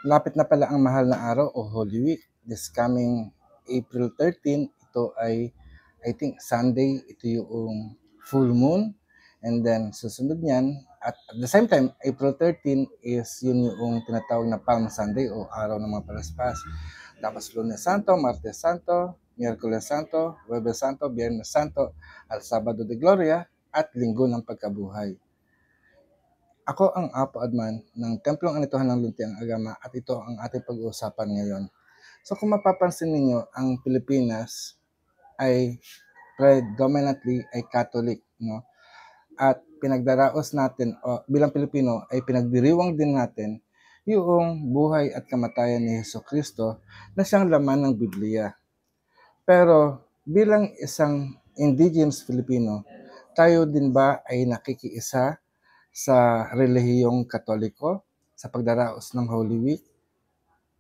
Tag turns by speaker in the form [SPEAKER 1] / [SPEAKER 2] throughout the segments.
[SPEAKER 1] Lapit na pala ang mahal na araw o Holy Week. This coming April 13, ito ay, I think, Sunday. Ito yung full moon. And then, susunod niyan, at the same time, April 13 is yun yung tinatawag na Palm Sunday o Araw ng mga Palaspas. Tapos, Lunes Santo, Martes Santo, Miyerkules Santo, Huwebes Santo, Biyernes Santo, at Sabado de Gloria, at Linggo ng Pagkabuhay. Ako ang Apo Adman ng Templong Anituhan ng Luntiang Agama at ito ang ating pag-uusapan ngayon. So kung mapapansin ninyo, ang Pilipinas ay predominantly ay Catholic, no? At pinagdaraos natin o bilang Pilipino ay pinagdiriwang din natin yung buhay at kamatayan ni Hesukristo na siyang laman ng Biblia. Pero bilang isang indigenous Filipino, tayo din ba ay nakikiisa sa relihiyong Katoliko sa pagdaraos ng Holy Week?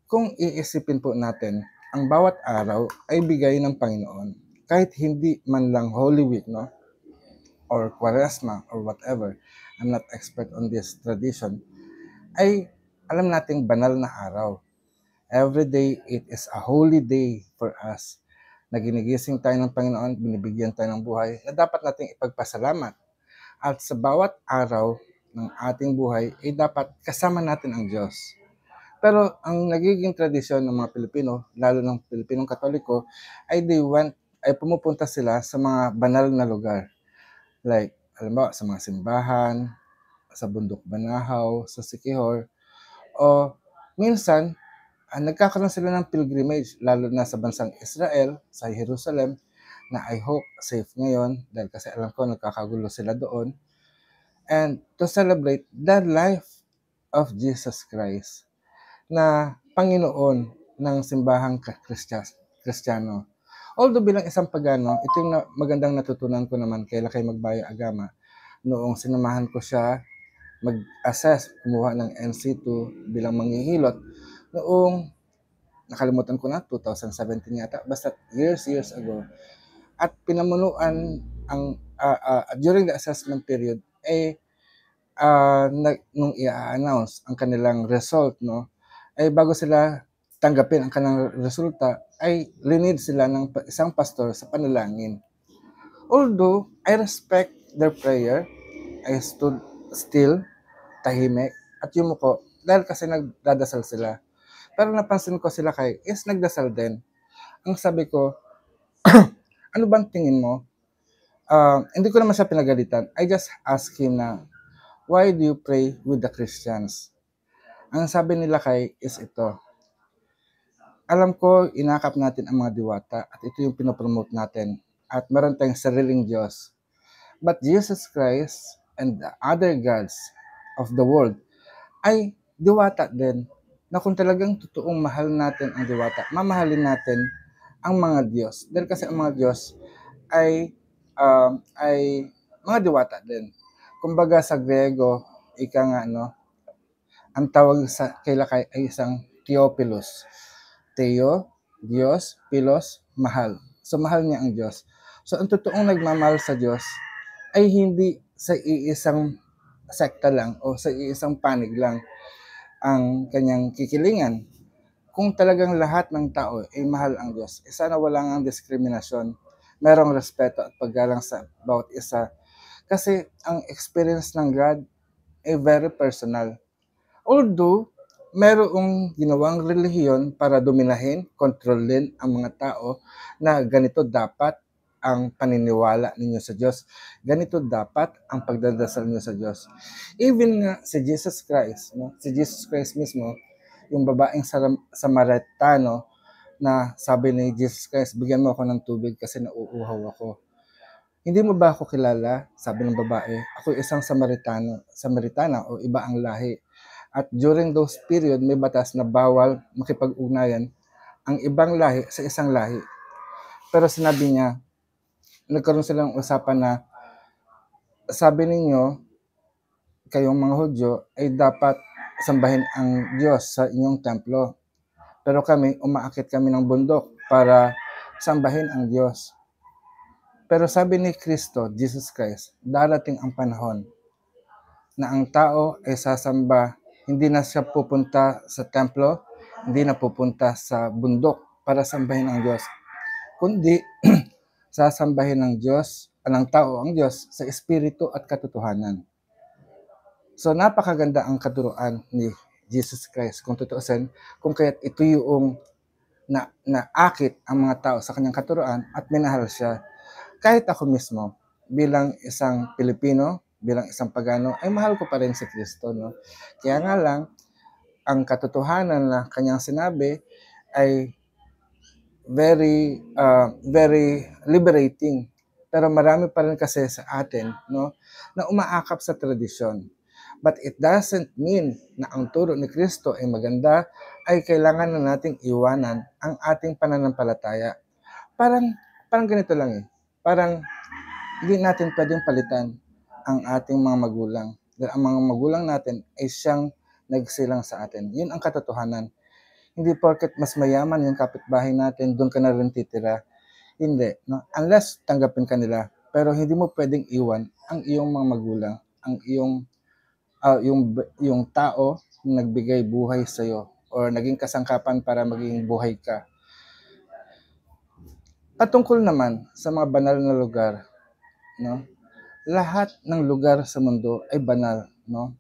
[SPEAKER 1] Kung iisipin po natin, ang bawat araw ay bigay ng Panginoon. Kahit hindi man lang Holy Week, no? Or Quaresma or whatever. I'm not expert on this tradition. Ay alam nating banal na araw. Every day, it is a holy day for us na ginigising tayo ng Panginoon, binibigyan tayo ng buhay na dapat nating ipagpasalamat. At sa bawat araw ng ating buhay, ay dapat kasama natin ang Diyos. Pero ang nagiging tradisyon ng mga Pilipino, lalo ng Pilipinong Katoliko, ay pumupunta sila sa mga banal na lugar. Like, alam sa mga simbahan, sa Bundok Banahaw, sa Siquijor, o minsan, nagkakaroon sila ng pilgrimage, lalo na sa bansang Israel, sa Jerusalem, na I hope safe ngayon, dahil kasi alam ko nagkakagulo sila doon, and to celebrate the life of Jesus Christ na Panginoon ng simbahang Kristiyano. Although bilang isang pagano, ito yung magandang natutunan ko naman kay Lakay Magbayo Agama noong sinamahan ko siya mag-assess, kumuha ng NC2 bilang manghihilot noong nakalimutan ko na, 2017 yata, basta years ago. At pinamunuan ang during the assessment period, nung i-announce ang kanilang result, no, ay bago sila tanggapin ang kanilang resulta, ay linid sila ng isang pastor sa panalangin. Although I respect their prayer, I stood still, tahimik, at yumuko dahil kasi nagdadasal sila. Pero napansin ko sila is nagdasal din. Ang sabi ko, ano bang tingin mo? Hindi ko naman siya pinagalitan. I just asked him na, why do you pray with the Christians? Ang sabi nila is ito, alam ko, inakap natin ang mga diwata at ito yung pinopromote natin at meron tayong sariling Diyos. But Jesus Christ and the other gods of the world ay diwata din na kung talagang totoong mahal natin ang diwata, mamahalin natin ang mga Diyos. Dahil kasi ang mga Diyos ay mga diwata din. Kumbaga sa Grego, ika nga, no, ang tawag sa kay ay isang Theophilus. Theo, Diyos, Pilos, mahal. So, mahal niya ang Diyos. So, ang totoong nagmamahal sa Diyos ay hindi sa iisang sekta lang o sa iisang panig lang ang kanyang kikilingan. Kung talagang lahat ng tao ay mahal ang Diyos, sana wala ang diskriminasyon, merong respeto at paggalang sa bawat isa. Kasi ang experience ng God ay very personal. Although, merong ginawang relihiyon para dominahin, kontrolin ang mga tao na ganito dapat ang paniniwala ninyo sa Diyos. Ganito dapat ang pagdadasal niyo sa Diyos. Even nga si Jesus Christ, no? Si Jesus Christ mismo, yung babaeng Samaritano na sabi ni Jesus Christ, bigyan mo ako ng tubig kasi nauuhaw ako. Hindi mo ba ako kilala? Sabi ng babae, ako isang Samaritana o iba ang lahi. At during those period, may batas na bawal makipag-ugnayan ang ibang lahi sa isang lahi. Pero sinabi niya, nagkaroon silang usapan na sabi ninyo, kayong mga Hudyo, ay dapat sambahin ang Diyos sa inyong templo. Pero umaakit kami ng bundok para sambahin ang Diyos. Pero sabi ni Kristo, Jesus Christ, darating ang panahon na ang tao ay sasamba Hindi na siya pupunta sa templo, hindi na pupunta sa bundok para sambahin ang Diyos, kundi sasambahin ng Diyos, ng tao ang Diyos sa espiritu at katotohanan. So napakaganda ang katuruan ni Jesus Christ kung tutuusin, kung kaya't ito yung naakit ang mga tao sa kanyang katuruan at minahal siya. Kahit ako mismo, bilang isang Pilipino, bilang isang pagano, ay mahal ko pa rin si Kristo, no? Kaya nga lang, ang katotohanan na kanyang sinabi ay very liberating. Pero marami pa rin kasi sa atin, no, na umaakap sa tradisyon. But it doesn't mean na ang turo ni Kristo ay maganda, ay kailangan na nating iwanan ang ating pananampalataya. Parang, parang ganito lang eh. Parang hindi natin pwedeng palitan ang ating mga magulang. Dahil ang mga magulang natin ay siyang nagsilang sa atin. Yun ang katotohanan. Hindi porket mas mayaman yung kapitbahay natin, doon ka na rin titira. Hindi. No? Unless tanggapin ka nila. Pero hindi mo pwedeng iwan ang iyong mga magulang, ang iyong yung tao na nagbigay buhay sa iyo or naging kasangkapan para maging buhay ka. Patungkol naman sa mga banal na lugar, no? Lahat ng lugar sa mundo ay banal, no?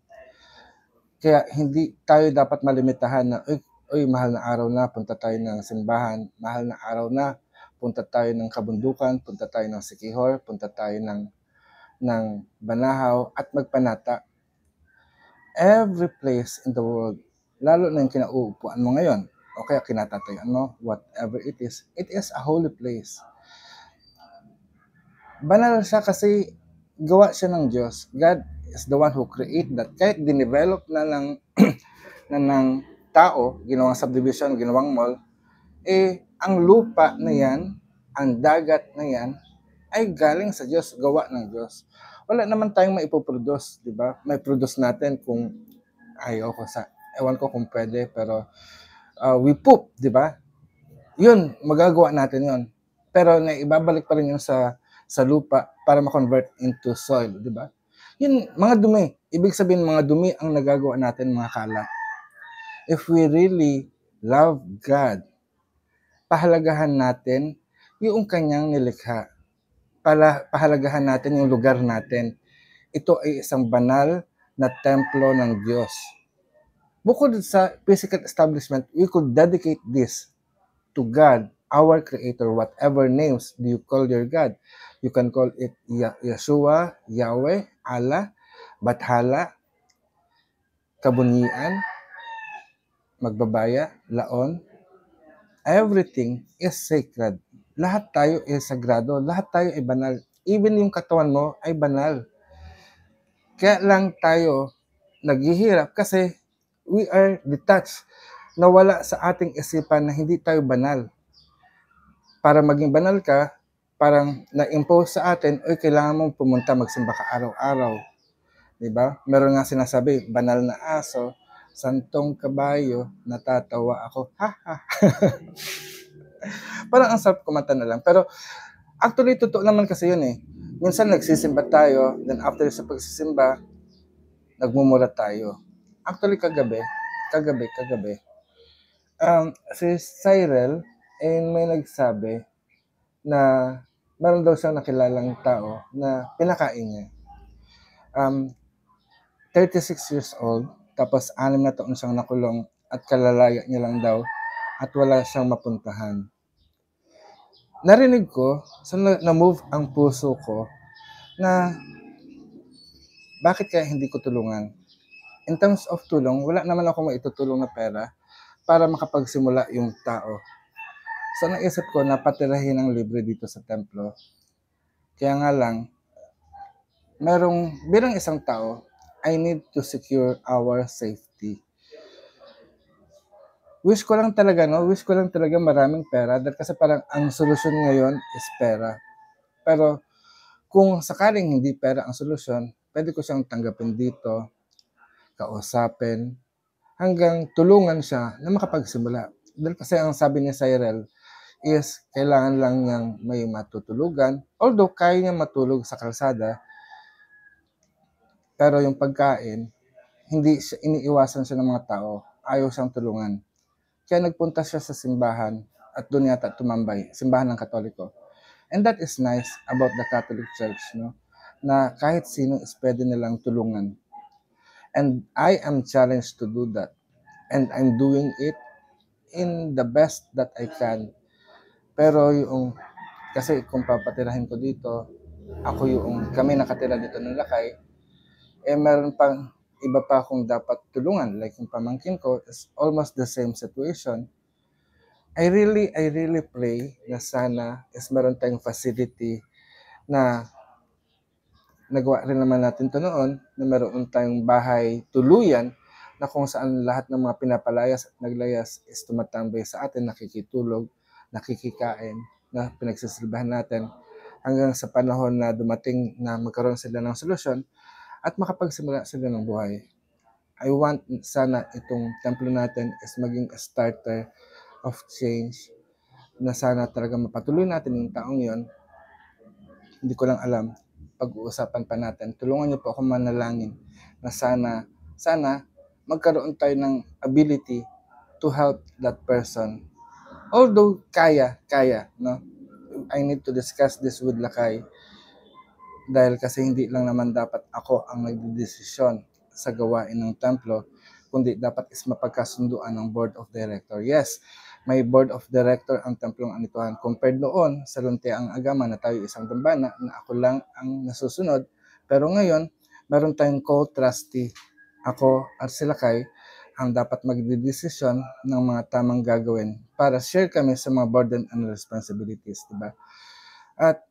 [SPEAKER 1] Kaya hindi tayo dapat malimitahan na uy, mahal na araw na, punta tayo ng simbahan, mahal na araw na, punta tayo ng kabundukan, punta tayo ng Sikihor, punta tayo ng Banahaw at magpanata. Every place in the world, lalo na yung kinauupuan mo ngayon, o kaya kinatatayuan mo, whatever it is a holy place. Banal siya kasi gawa siya ng Diyos. God is the one who create that. Kahit dinevelop na ng tao, ginawang subdivision, ginawang mall, ang lupa na yan, ang dagat na yan, ay galing sa Diyos, gawa ng Diyos. Wala naman tayong maipoproduce, di ba? May produce natin kung ewan ko kung pwede, pero we poop, di ba? Yun, magagawa natin yun. Pero naibabalik pa rin yun sa lupa para ma-convert into soil, di ba? Yun, mga dumi. Ibig sabihin, mga dumi ang nagagawa natin, mga kalat. If we really love God, pahalagahan natin yung kanyang nilikha. Pahalagahan natin yung lugar natin. Ito ay isang banal na templo ng Diyos. Bukod sa physical establishment, we could dedicate this to God, our Creator, whatever names do you call your God. You can call it Yeshua, Yahweh, Allah, Bathala, Kabunyian, Magbabaya, Laon. Everything is sacred. Lahat tayo ay sagrado, lahat tayo ay banal. Even yung katawan mo ay banal. Kaya lang tayo naghihirap kasi we are detached. Nawala sa ating isipan na hindi tayo banal. Para maging banal ka, parang na-impose sa atin, kailangan mong pumunta magsimba ka araw-araw. Diba? Meron nga sinasabi, banal na aso, santong kabayo, natatawa ako. Ha ha. Parang ang sarap kumanta na lang. Pero actually, totoo naman kasi yun eh. Minsan nagsisimba tayo, then after sa pagsisimba, nagmumura tayo. Actually, kagabi, si Cyril, may nagsabi na meron daw siyang nakilalang tao na pinakain niya. 36 years old, tapos 6 na taon siyang nakulong at kalalaya niya lang daw at wala siyang mapuntahan. Narinig ko, so na-move ang puso ko na bakit kaya hindi ko tulungan? In terms of tulong, wala naman ako maitutulong na pera para makapagsimula yung tao. So naisip ko na patirahin ng libre dito sa templo. Kaya nga lang, bilang isang tao, I need to secure our safety. Wish ko lang talaga maraming pera dahil kasi parang ang solusyon ngayon is pera. Pero kung sakaling hindi pera ang solusyon, pwede ko siyang tanggapin dito, kausapin, hanggang tulungan siya na makapagsimula. Dahil kasi ang sabi ni Cyril is kailangan lang niyang may matutulugan. Although kaya niya matulog sa kalsada, pero yung pagkain, hindi siya, iniiwasan siya ng mga tao, ayaw siyang tulungan. Kaya nagpunta siya sa simbahan at doon yata tumambay, simbahan ng Katoliko. And that is nice about the Catholic Church, no? Na kahit sino is pwede nilang tulungan. And I am challenged to do that. And I'm doing it in the best that I can. Pero yung, kasi kung papatirahin ko dito, kami nakatira dito ng Lakay, meron pang iba pa akong dapat tulungan. Like yung pamangkin ko is almost the same situation. I really pray na sana is meron tayong facility na nagawa rin naman natin to noon, na meron tayong bahay tuluyan na kung saan lahat ng mga pinapalayas at naglayas is tumatambay sa atin, nakikitulog, nakikikain, na pinagsisilbahan natin hanggang sa panahon na dumating na magkaroon sila ng solusyon at makapagsimula sila ng buhay. I want sana itong templo natin is maging a starter of change, na sana talaga mapatuloy natin yung taong yon. Hindi ko lang alam, pag-uusapan pa natin. Tulungan niyo po ako manalangin na sana magkaroon tayo ng ability to help that person. Although kaya, no? I need to discuss this with Lakay dahil kasi hindi lang naman dapat ako ang nagdedesisyon sa gawain ng templo, kundi dapat is mapagkasunduan ng board of director. Yes, may board of director ang templong Anituhan. Compared noon sa Luntiang Agama na tayo isang dambana na ako lang ang nasusunod, pero ngayon meron tayong co-trustee. Ako at si Lakay ang dapat magdedesisyon ng mga tamang gagawin para share kami sa mga burden and responsibilities, diba? At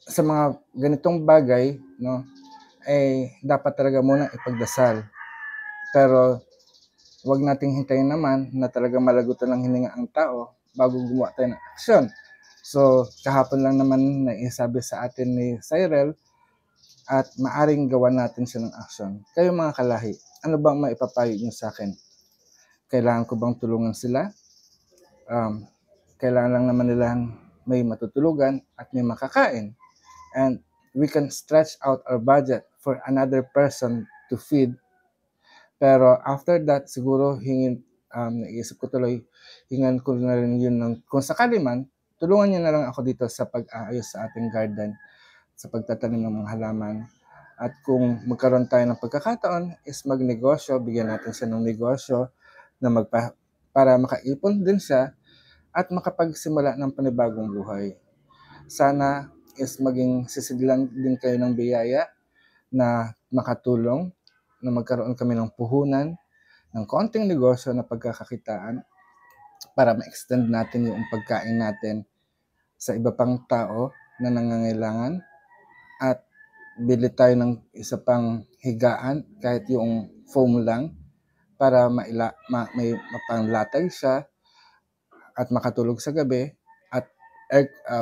[SPEAKER 1] sa mga ganitong bagay, no, dapat talaga muna ipagdasal. Pero wag nating hintayin naman na talaga malagutan ng hininga ang tao bago gumawa tayo ng aksyon. So, kahapon lang naman naisabi sa atin ni Cyril at maaring gawa natin siya ng aksyon. Kayo mga kalahi, ano bang maipapayo niyo sa akin? Kailangan ko bang tulungan sila? Kailangan lang naman nilang may matutulugan at may makakain. And we can stretch out our budget for another person to feed. Pero after that, siguro naisip ko tuloy, hingan ko na rin yun kung sakali man, tulungan niyo na lang ako dito sa pag-aayos sa ating garden, sa pagtatanim ng mga halaman. At kung magkaroon tayo ng pagkakataon, is magnegosyo, bigyan natin siya ng negosyo na para makaipon din siya at makapagsimula ng panibagong buhay. Sana is maging sisidlan din kayo ng biyaya na makatulong, na magkaroon kami ng puhunan, ng konting negosyo na pagkakakitaan para ma-extend natin yung pagkain natin sa iba pang tao na nangangailangan, at bili tayo ng isa pang higaan, kahit yung foam lang, para may mapanglatag siya at makatulog sa gabi, at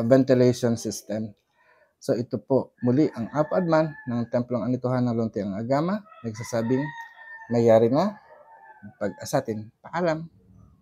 [SPEAKER 1] ventilation system. So ito po muli ang Apadman ng Templong Anituhan ng Luntiang Agama, nagsasabing mayari na pag-asatin. Paalam.